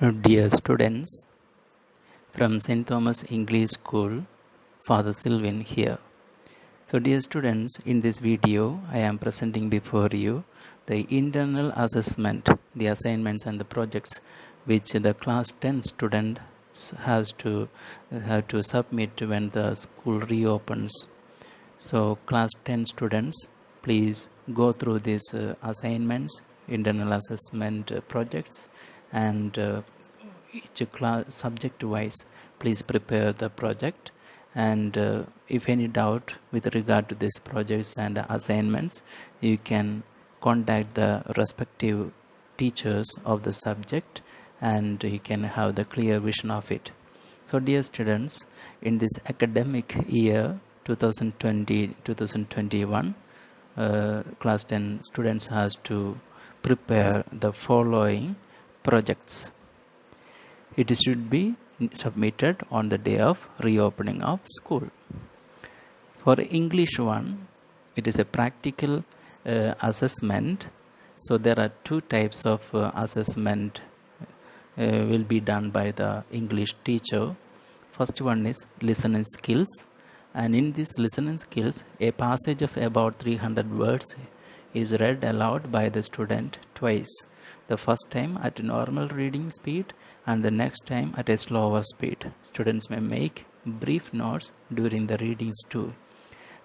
Dear students, from St. Thomas English School, Father Sylvain here. So dear students, in this video I am presenting before you the internal assessment, the assignments and the projects which the class 10 students have to submit when the school reopens. So class 10 students, please go through these assignments, internal assessment projects, and each class subject wise please prepare the project. And if any doubt with regard to these projects and assignments, you can contact the respective teachers of the subject, and you can have the clear vision of it. So dear students, in this academic year 2020-2021, class 10 students has to prepare the following projects. It should be submitted on the day of reopening of school. For English one, it is a practical assessment. So there are two types of assessment will be done by the English teacher. First one is listening skills, and in this listening skills, a passage of about 300 words is read aloud by the student twice. The first time at normal reading speed and the next time at a slower speed. Students may make brief notes during the readings too.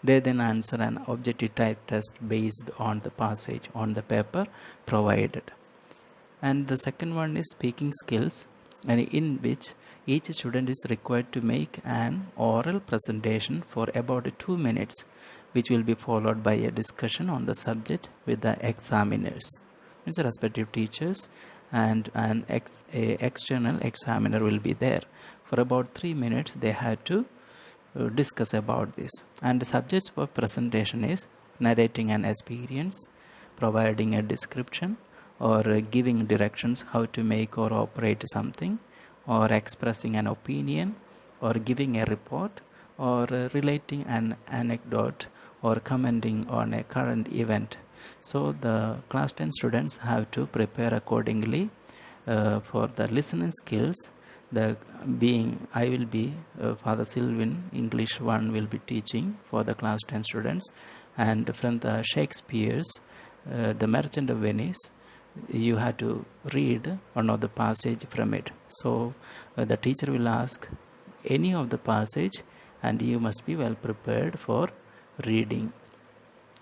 They then answer an objective type test based on the passage on the paper provided. And the second one is speaking skills, and in which each student is required to make an oral presentation for about 2 minutes, which will be followed by a discussion on the subject with the examiners, means the respective teachers, and a external examiner will be there. For about 3 minutes they had to discuss about this. And the subjects for presentation is narrating an experience, providing a description, or giving directions how to make or operate something, or expressing an opinion, or giving a report, or relating an anecdote, or commenting on a current event. So the class 10 students have to prepare accordingly. For the listening skills, the being I will be Father Sylvain English 1 will be teaching for the class 10 students, and from the Shakespeare's The Merchant of Venice, you have to read one of the passage from it. So the teacher will ask any of the passage, and you must be well prepared for reading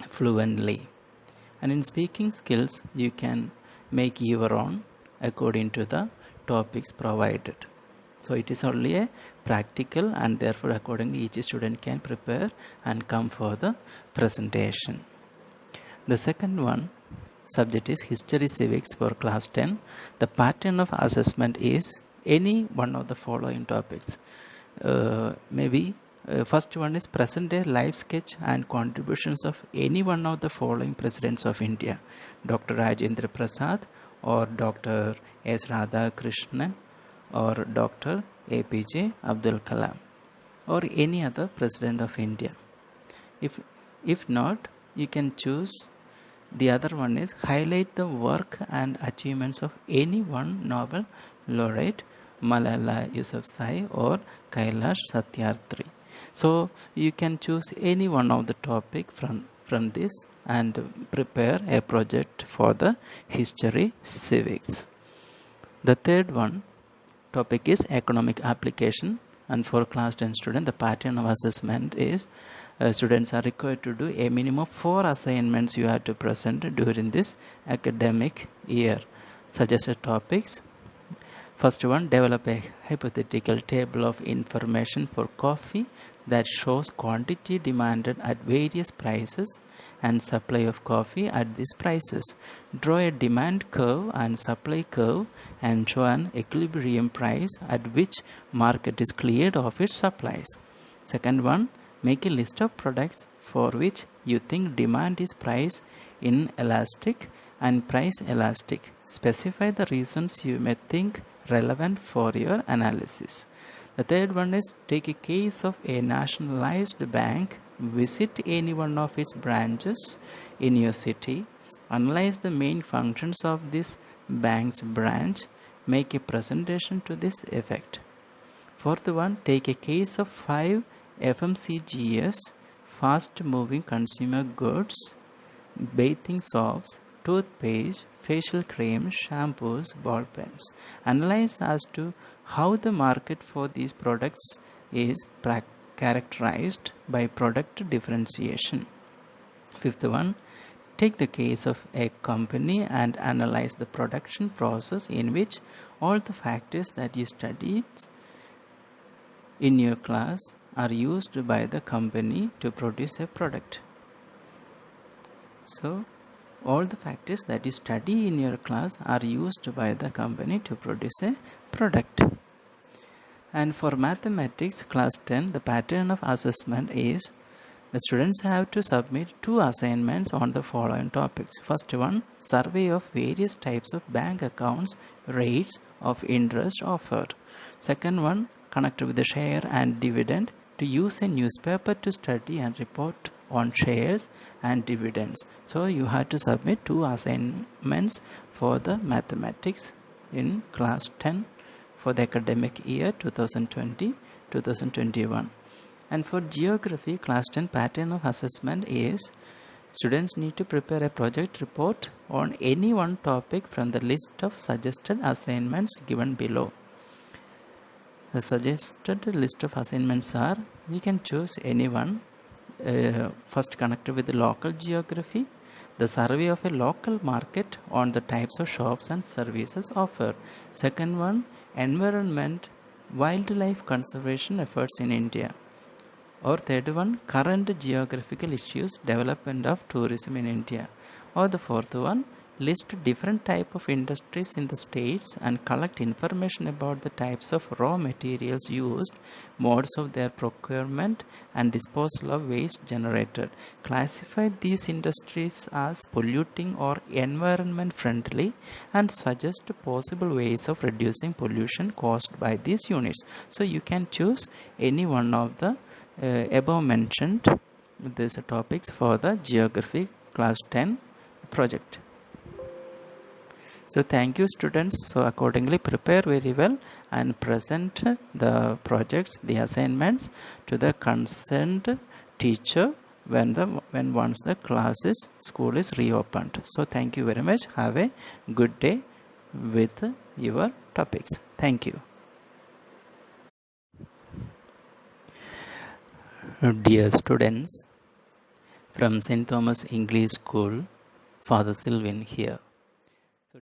fluently. And in speaking skills, you can make your own according to the topics provided. So it is only a practical, and therefore accordingly each student can prepare and come for the presentation. The second one subject is history civics for class 10. The pattern of assessment is any one of the following topics. Maybe first one is present day life sketch and contributions of any one of the following presidents of India: Dr. Rajendra Prasad, or Dr. S. Radhakrishnan, or Dr. APJ Abdul Kalam, or any other president of India. If not, you can choose the other one is highlight the work and achievements of any one Nobel laureate, Malala Yousafzai or Kailash Satyarthi. So you can choose any one of the topic from this and prepare a project for the history civics. The third one topic is economic application, and for class 10 student the pattern of assessment is students are required to do a minimum of 4 assignments you have to present during this academic year. Suggested topics: first one, develop a hypothetical table of information for coffee that shows quantity demanded at various prices and supply of coffee at these prices. Draw a demand curve and supply curve and show an equilibrium price at which market is cleared of its supplies. Second one, make a list of products for which you think demand is price inelastic and price elastic. Specify the reasons you may think relevant for your analysis. The third one is take a case of a nationalized bank, visit any one of its branches in your city, analyze the main functions of this bank's branch, make a presentation to this effect. Fourth one, take a case of 5 FMCGs, fast moving consumer goods, bathing soaps, toothpaste, facial creams, shampoos, ball pens. Analyze as to how the market for these products is characterized by product differentiation. Fifth one, take the case of a company and analyze the production process in which all the factors that you studied in your class are used by the company to produce a product. So all the factors that you study in your class are used by the company to produce a product. And for mathematics class 10, the pattern of assessment is the students have to submit 2 assignments on the following topics. First one, survey of various types of bank accounts, rates of interest offered. Second one, connected with the share and dividend, to use a newspaper to study and report on shares and dividends. So you have to submit 2 assignments for the mathematics in class 10 for the academic year 2020-2021. And for geography class 10, pattern of assessment is students need to prepare a project report on any one topic from the list of suggested assignments given below. The suggested list of assignments are, you can choose any one. First, connected with the local geography, the survey of a local market on the types of shops and services offered. Second one, environment, wildlife conservation efforts in India. Or third one, current geographical issues, development of tourism in India. Or the fourth one, list different type of industries in the states and collect information about the types of raw materials used, modes of their procurement and disposal of waste generated. Classify these industries as polluting or environment friendly and suggest possible ways of reducing pollution caused by these units. So you can choose any one of the above mentioned these topics for the geography class 10 project. So thank you students. So accordingly prepare very well and present the projects, the assignments to the concerned teacher when once the school is reopened. So thank you very much. Have a good day with your topics. Thank you. Dear students, from St. Thomas English School, Father Sylvain here.